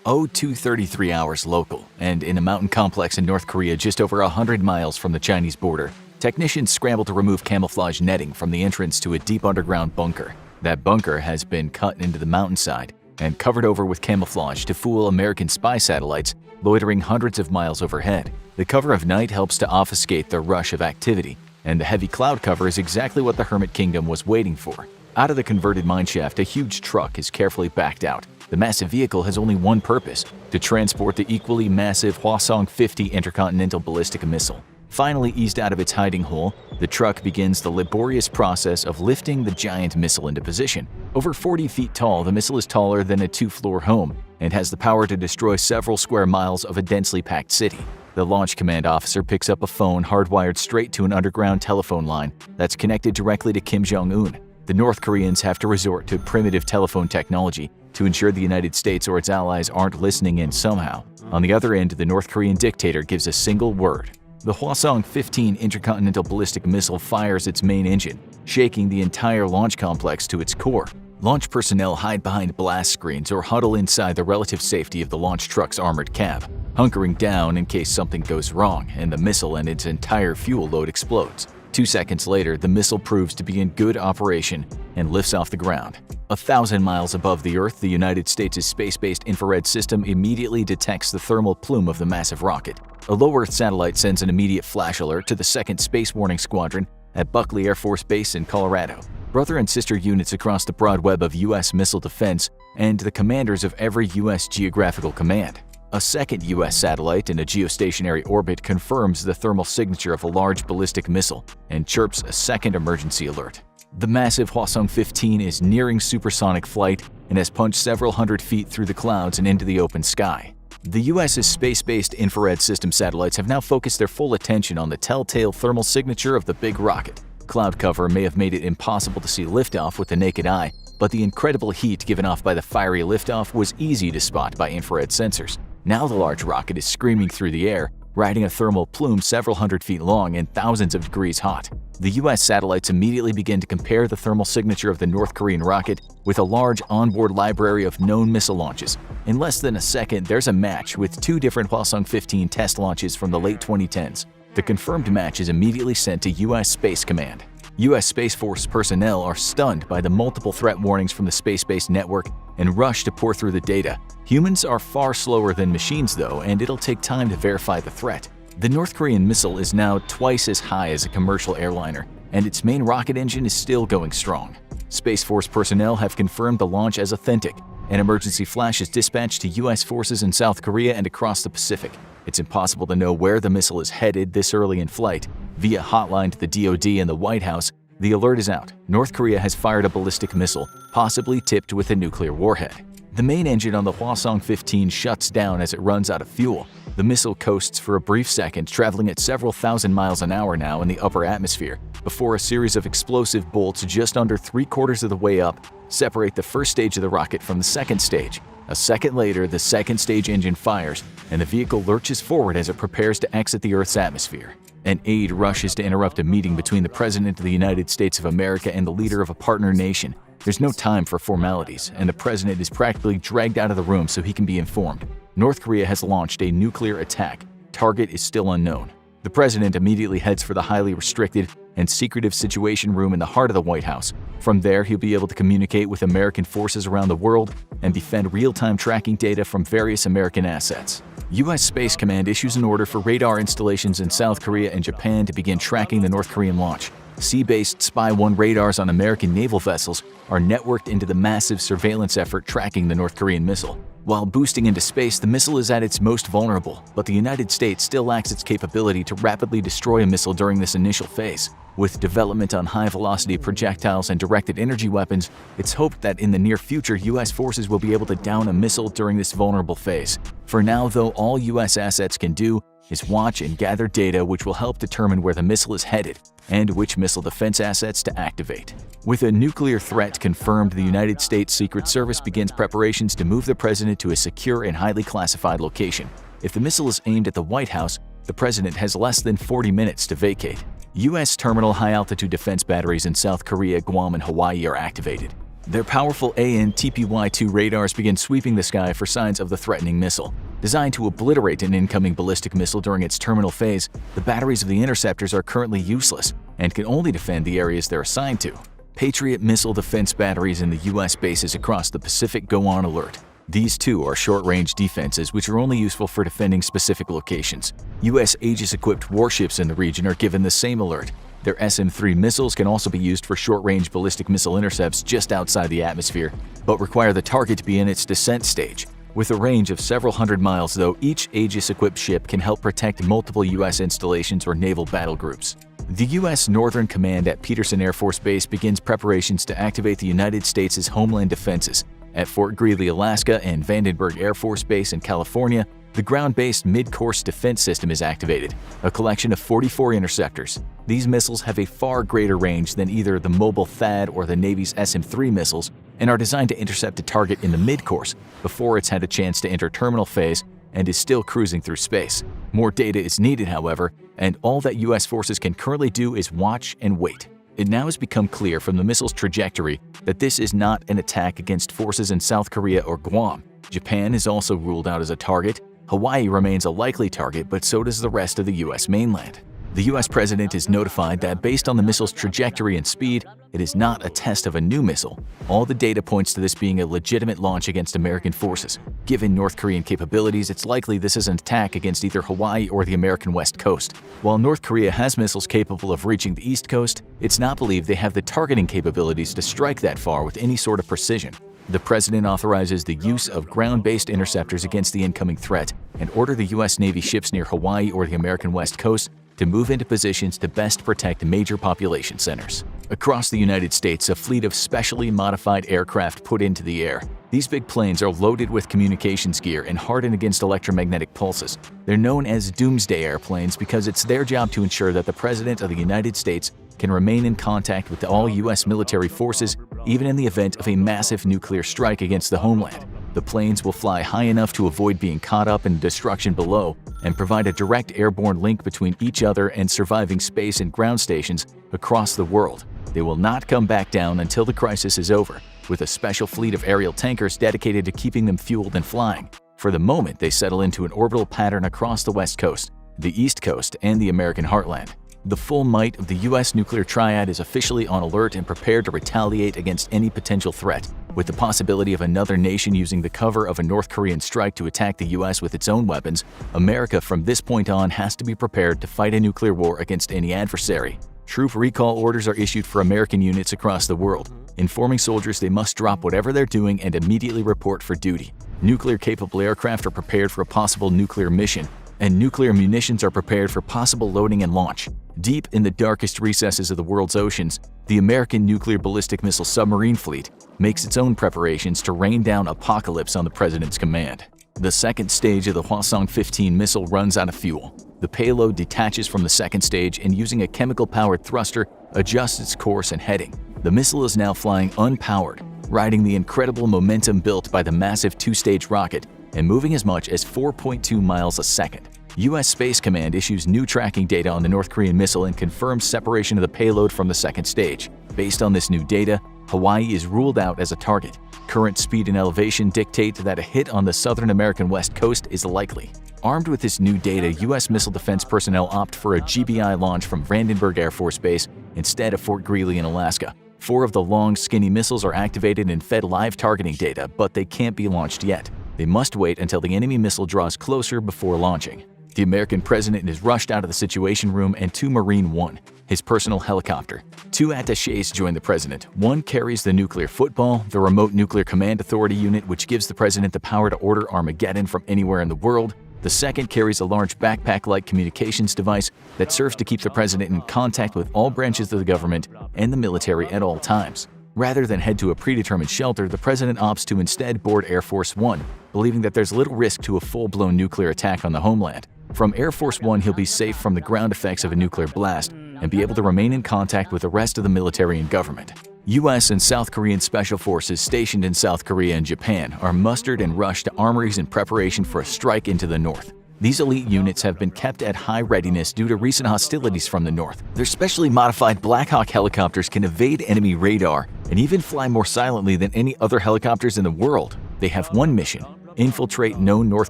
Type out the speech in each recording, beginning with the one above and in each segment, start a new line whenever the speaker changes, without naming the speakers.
0233 hours local, and in a mountain complex in North Korea just over 100 miles from the Chinese border, technicians scramble to remove camouflage netting from the entrance to a deep underground bunker. That bunker has been cut into the mountainside and covered over with camouflage to fool American spy satellites loitering hundreds of miles overhead. The cover of night helps to obfuscate the rush of activity, and the heavy cloud cover is exactly what the Hermit Kingdom was waiting for. Out of the converted mineshaft, a huge truck is carefully backed out. The massive vehicle has only one purpose: to transport the equally massive Hwasong-50 intercontinental ballistic missile. Finally eased out of its hiding hole, the truck begins the laborious process of lifting the giant missile into position. Over 40 feet tall, the missile is taller than a two-floor home and has the power to destroy several square miles of a densely packed city. The launch command officer picks up a phone hardwired straight to an underground telephone line that's connected directly to Kim Jong-un. The North Koreans have to resort to primitive telephone technology to ensure the United States or its allies aren't listening in somehow. On the other end, the North Korean dictator gives a single word. The Hwasong-15 intercontinental ballistic missile fires its main engine, shaking the entire launch complex to its core. Launch personnel hide behind blast screens or huddle inside the relative safety of the launch truck's armored cab, hunkering down in case something goes wrong and the missile and its entire fuel load explodes. 2 seconds later, the missile proves to be in good operation and lifts off the ground. 1,000 miles above the Earth, the United States' space-based infrared system immediately detects the thermal plume of the massive rocket. A low-Earth satellite sends an immediate flash alert to the 2nd Space Warning Squadron at Buckley Air Force Base in Colorado. Brother and sister units across the broad web of U.S. missile defense and the commanders of every U.S. geographical command. A second U.S. satellite in a geostationary orbit confirms the thermal signature of a large ballistic missile and chirps a second emergency alert. The massive Hwasong-15 is nearing supersonic flight and has punched several hundred feet through the clouds and into the open sky. The U.S.'s space-based infrared system satellites have now focused their full attention on the telltale thermal signature of the big rocket. Cloud cover may have made it impossible to see liftoff with the naked eye, but the incredible heat given off by the fiery liftoff was easy to spot by infrared sensors. Now the large rocket is screaming through the air, riding a thermal plume several hundred feet long and thousands of degrees hot. The U.S. satellites immediately begin to compare the thermal signature of the North Korean rocket with a large onboard library of known missile launches. In less than a second, there's a match with 2 different Hwasong-15 test launches from the late 2010s. The confirmed match is immediately sent to U.S. Space Command. U.S. Space Force personnel are stunned by the multiple threat warnings from the space-based network and rush to pour through the data. Humans are far slower than machines though, and it'll take time to verify the threat. The North Korean missile is now twice as high as a commercial airliner, and its main rocket engine is still going strong. Space Force personnel have confirmed the launch as authentic. An emergency flash is dispatched to U.S. forces in South Korea and across the Pacific. It's impossible to know where the missile is headed this early in flight. Via hotline to the DoD and the White House, the alert is out. North Korea has fired a ballistic missile, possibly tipped with a nuclear warhead. The main engine on the Hwasong-15 shuts down as it runs out of fuel. The missile coasts for a brief second, traveling at several thousand miles an hour now in the upper atmosphere, before a series of explosive bolts just under 3/4 of the way up separate the first stage of the rocket from the second stage. A second later, the second stage engine fires, and the vehicle lurches forward as it prepares to exit the Earth's atmosphere. An aide rushes to interrupt a meeting between the President of the United States of America and the leader of a partner nation. There's no time for formalities, and the President is practically dragged out of the room so he can be informed. North Korea has launched a nuclear attack. Target is still unknown. The President immediately heads for the highly restricted and secretive Situation Room in the heart of the White House. From there, he'll be able to communicate with American forces around the world and defend real-time tracking data from various American assets. U.S. Space Command issues an order for radar installations in South Korea and Japan to begin tracking the North Korean launch. Sea-based Spy-1 radars on American naval vessels are networked into the massive surveillance effort tracking the North Korean missile. While boosting into space, the missile is at its most vulnerable, but the United States still lacks its capability to rapidly destroy a missile during this initial phase. With development on high-velocity projectiles and directed energy weapons, it's hoped that in the near future U.S. forces will be able to down a missile during this vulnerable phase. For now, though, all U.S. assets can do is watch and gather data which will help determine where the missile is headed and which missile defense assets to activate. With a nuclear threat confirmed, the United States Secret Service begins preparations to move the president to a secure and highly classified location. If the missile is aimed at the White House, the president has less than 40 minutes to vacate. U.S. terminal high-altitude defense batteries in South Korea, Guam, and Hawaii are activated. Their powerful AN/TPY-2 radars begin sweeping the sky for signs of the threatening missile. Designed to obliterate an incoming ballistic missile during its terminal phase, the batteries of the interceptors are currently useless and can only defend the areas they're assigned to. Patriot missile defense batteries in the U.S. bases across the Pacific go on alert. These too are short-range defenses which are only useful for defending specific locations. U.S. Aegis-equipped warships in the region are given the same alert. Their SM-3 missiles can also be used for short-range ballistic missile intercepts just outside the atmosphere, but require the target to be in its descent stage. With a range of several hundred miles, though, each Aegis-equipped ship can help protect multiple U.S. installations or naval battle groups. The U.S. Northern Command at Peterson Air Force Base begins preparations to activate the United States' homeland defenses. At Fort Greely, Alaska and Vandenberg Air Force Base in California, the ground-based mid-course defense system is activated, a collection of 44 interceptors. These missiles have a far greater range than either the mobile THAAD or the Navy's SM-3 missiles and are designed to intercept a target in the mid-course before it's had a chance to enter terminal phase and is still cruising through space. More data is needed, however, and all that U.S. forces can currently do is watch and wait. It now has become clear from the missile's trajectory that this is not an attack against forces in South Korea or Guam. Japan is also ruled out as a target. Hawaii remains a likely target, but so does the rest of the U.S. mainland. The U.S. president is notified that based on the missile's trajectory and speed, it is not a test of a new missile. All the data points to this being a legitimate launch against American forces. Given North Korean capabilities, it's likely this is an attack against either Hawaii or the American West Coast. While North Korea has missiles capable of reaching the East Coast, it's not believed they have the targeting capabilities to strike that far with any sort of precision. The president authorizes the use of ground-based interceptors against the incoming threat and order the U.S. Navy ships near Hawaii or the American West Coast to move into positions to best protect major population centers. Across the United States, a fleet of specially modified aircraft put into the air. These big planes are loaded with communications gear and hardened against electromagnetic pulses. They're known as doomsday airplanes because it's their job to ensure that the President of the United States can remain in contact with all U.S. military forces, even in the event of a massive nuclear strike against the homeland. The planes will fly high enough to avoid being caught up in destruction below and provide a direct airborne link between each other and surviving space and ground stations across the world. They will not come back down until the crisis is over, with a special fleet of aerial tankers dedicated to keeping them fueled and flying. For the moment, they settle into an orbital pattern across the West Coast, the East Coast, and the American heartland. The full might of the U.S. nuclear triad is officially on alert and prepared to retaliate against any potential threat, with the possibility of another nation using the cover of a North Korean strike to attack the U.S. with its own weapons. America from this point on has to be prepared to fight a nuclear war against any adversary. Troop recall orders are issued for American units across the world, informing soldiers they must drop whatever they're doing and immediately report for duty. Nuclear-capable aircraft are prepared for a possible nuclear mission, and nuclear munitions are prepared for possible loading and launch. Deep in the darkest recesses of the world's oceans, the American nuclear ballistic missile submarine fleet makes its own preparations to rain down apocalypse on the president's command. The second stage of the Hwasong-15 missile runs out of fuel. The payload detaches from the second stage and, using a chemical-powered thruster, adjusts its course and heading. The missile is now flying unpowered, riding the incredible momentum built by the massive two-stage rocket and moving as much as 4.2 miles a second. U.S. Space Command issues new tracking data on the North Korean missile and confirms separation of the payload from the second stage. Based on this new data, Hawaii is ruled out as a target. Current speed and elevation dictate that a hit on the southern American West Coast is likely. Armed with this new data, U.S. missile defense personnel opt for a GBI launch from Vandenberg Air Force Base instead of Fort Greely in Alaska. 4 of the long, skinny missiles are activated and fed live targeting data, but they can't be launched yet. They must wait until the enemy missile draws closer before launching. The American president is rushed out of the Situation Room and to Marine One, his personal helicopter. 2 attachés join the president. One carries the nuclear football, the remote nuclear command authority unit which gives the president the power to order Armageddon from anywhere in the world. The second carries a large backpack-like communications device that serves to keep the president in contact with all branches of the government and the military at all times. Rather than head to a predetermined shelter, the president opts to instead board Air Force One, believing that there's little risk to a full-blown nuclear attack on the homeland. From Air Force One, he'll be safe from the ground effects of a nuclear blast and be able to remain in contact with the rest of the military and government. U.S. and South Korean special forces stationed in South Korea and Japan are mustered and rushed to armories in preparation for a strike into the north. These elite units have been kept at high readiness due to recent hostilities from the north. Their specially modified Black Hawk helicopters can evade enemy radar and even fly more silently than any other helicopters in the world. They have one mission: infiltrate known North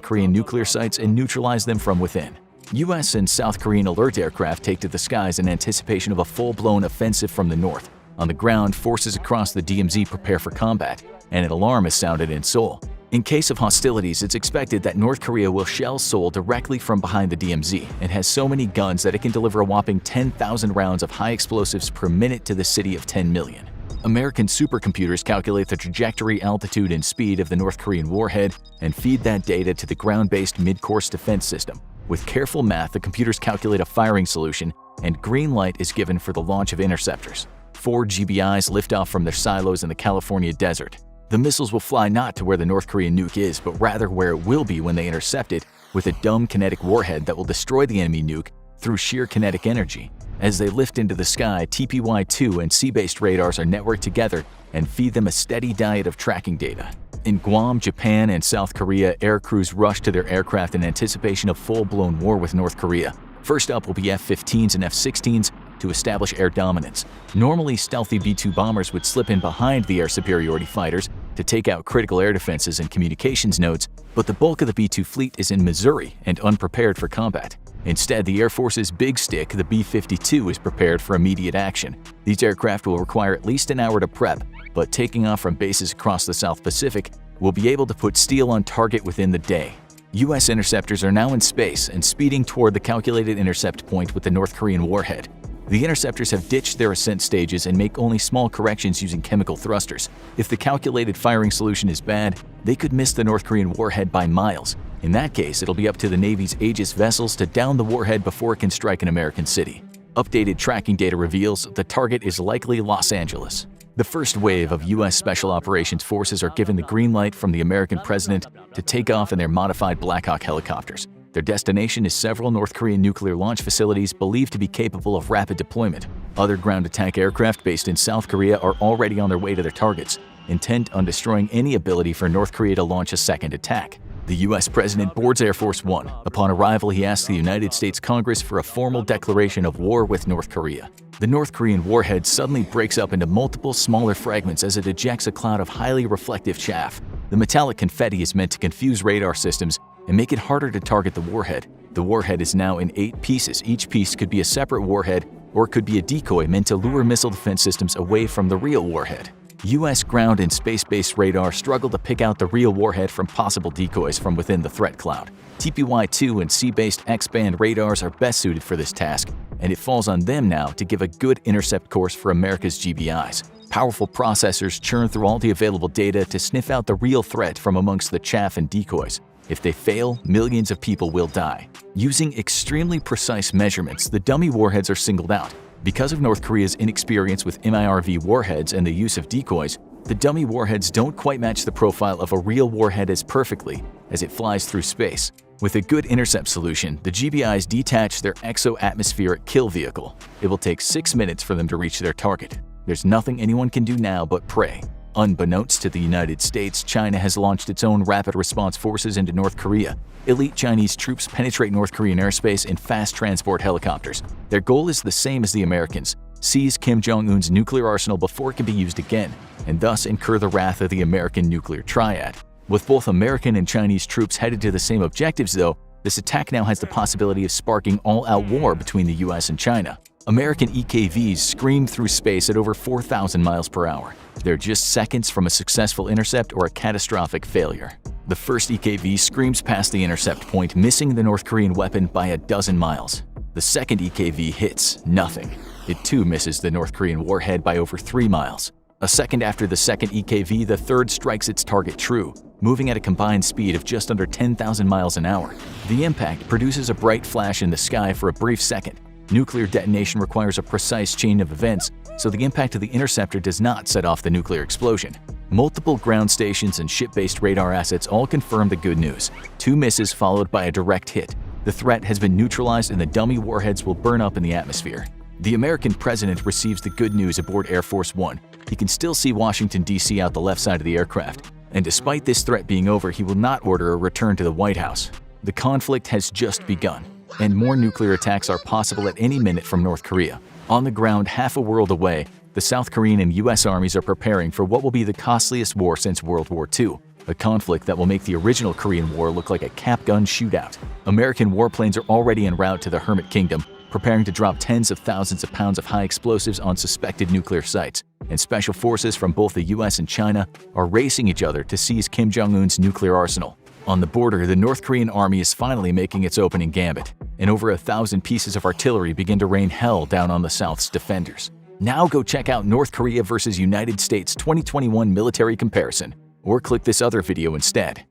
Korean nuclear sites and neutralize them from within. US and South Korean alert aircraft take to the skies in anticipation of a full-blown offensive from the north. On the ground, forces across the DMZ prepare for combat, and an alarm is sounded in Seoul. In case of hostilities, it's expected that North Korea will shell Seoul directly from behind the DMZ and has so many guns that it can deliver a whopping 10,000 rounds of high explosives per minute to the city of 10 million. American supercomputers calculate the trajectory, altitude, and speed of the North Korean warhead and feed that data to the ground-based mid-course defense system. With careful math, the computers calculate a firing solution, and green light is given for the launch of interceptors. 4 GBIs lift off from their silos in the California desert. The missiles will fly not to where the North Korean nuke is, but rather where it will be when they intercept it, with a dumb kinetic warhead that will destroy the enemy nuke through sheer kinetic energy. As they lift into the sky, TPY-2 and sea-based radars are networked together and feed them a steady diet of tracking data. In Guam, Japan, and South Korea, air crews rush to their aircraft in anticipation of full-blown war with North Korea. First up will be F-15s and F-16s to establish air dominance. Normally, stealthy B-2 bombers would slip in behind the air superiority fighters to take out critical air defenses and communications nodes, but the bulk of the B-2 fleet is in Missouri and unprepared for combat. Instead, the Air Force's big stick, the B-52, is prepared for immediate action. These aircraft will require at least an hour to prep, but taking off from bases across the South Pacific will be able to put steel on target within the day. U.S. interceptors are now in space and speeding toward the calculated intercept point with the North Korean warhead. The interceptors have ditched their ascent stages and make only small corrections using chemical thrusters. If the calculated firing solution is bad, they could miss the North Korean warhead by miles. In that case, it'll be up to the Navy's Aegis vessels to down the warhead before it can strike an American city. Updated tracking data reveals the target is likely Los Angeles. The first wave of U.S. Special Operations Forces are given the green light from the American president to take off in their modified Black Hawk helicopters. Their destination is several North Korean nuclear launch facilities believed to be capable of rapid deployment. Other ground attack aircraft based in South Korea are already on their way to their targets, intent on destroying any ability for North Korea to launch a second attack. The U.S. President boards Air Force One. Upon arrival, he asks the United States Congress for a formal declaration of war with North Korea. The North Korean warhead suddenly breaks up into multiple smaller fragments as it ejects a cloud of highly reflective chaff. The metallic confetti is meant to confuse radar systems and make it harder to target the warhead. The warhead is now in 8 pieces. Each piece could be a separate warhead or it could be a decoy meant to lure missile defense systems away from the real warhead. U.S. ground and space-based radar struggle to pick out the real warhead from possible decoys from within the threat cloud. TPY-2 and sea-based X-band radars are best suited for this task, and it falls on them now to give a good intercept course for America's GBIs. Powerful processors churn through all the available data to sniff out the real threat from amongst the chaff and decoys. If they fail, millions of people will die. Using extremely precise measurements, the dummy warheads are singled out. Because of North Korea's inexperience with MIRV warheads and the use of decoys, the dummy warheads don't quite match the profile of a real warhead as perfectly as it flies through space. With a good intercept solution, the GBIs detach their exo-atmospheric kill vehicle. It will take 6 minutes for them to reach their target. There's nothing anyone can do now but pray. Unbeknownst to the United States, China has launched its own rapid response forces into North Korea. Elite Chinese troops penetrate North Korean airspace in fast transport helicopters. Their goal is the same as the Americans: seize Kim Jong-un's nuclear arsenal before it can be used again, and thus incur the wrath of the American nuclear triad. With both American and Chinese troops headed to the same objectives, though, this attack now has the possibility of sparking all-out war between the US and China. American EKVs scream through space at over 4,000 miles per hour. They're just seconds from a successful intercept or a catastrophic failure. The first EKV screams past the intercept point, missing the North Korean weapon by a dozen miles. The second EKV hits nothing. It too misses the North Korean warhead by over 3 miles. A second after the second EKV, the third strikes its target true, moving at a combined speed of just under 10,000 miles an hour. The impact produces a bright flash in the sky for a brief second. Nuclear detonation requires a precise chain of events, so the impact of the interceptor does not set off the nuclear explosion. Multiple ground stations and ship-based radar assets all confirm the good news. 2 misses followed by a direct hit. The threat has been neutralized and the dummy warheads will burn up in the atmosphere. The American president receives the good news aboard Air Force One. He can still see Washington, D.C. out the left side of the aircraft. And despite this threat being over, he will not order a return to the White House. The conflict has just begun, and more nuclear attacks are possible at any minute from North Korea. On the ground, half a world away, the South Korean and U.S. armies are preparing for what will be the costliest war since World War II, a conflict that will make the original Korean War look like a cap gun shootout. American warplanes are already en route to the Hermit Kingdom, preparing to drop tens of thousands of pounds of high explosives on suspected nuclear sites, and special forces from both the U.S. and China are racing each other to seize Kim Jong-un's nuclear arsenal. On the border, the North Korean army is finally making its opening gambit, and over 1,000 pieces of artillery begin to rain hell down on the South's defenders. Now go check out North Korea versus United States 2021 military comparison, or click this other video instead.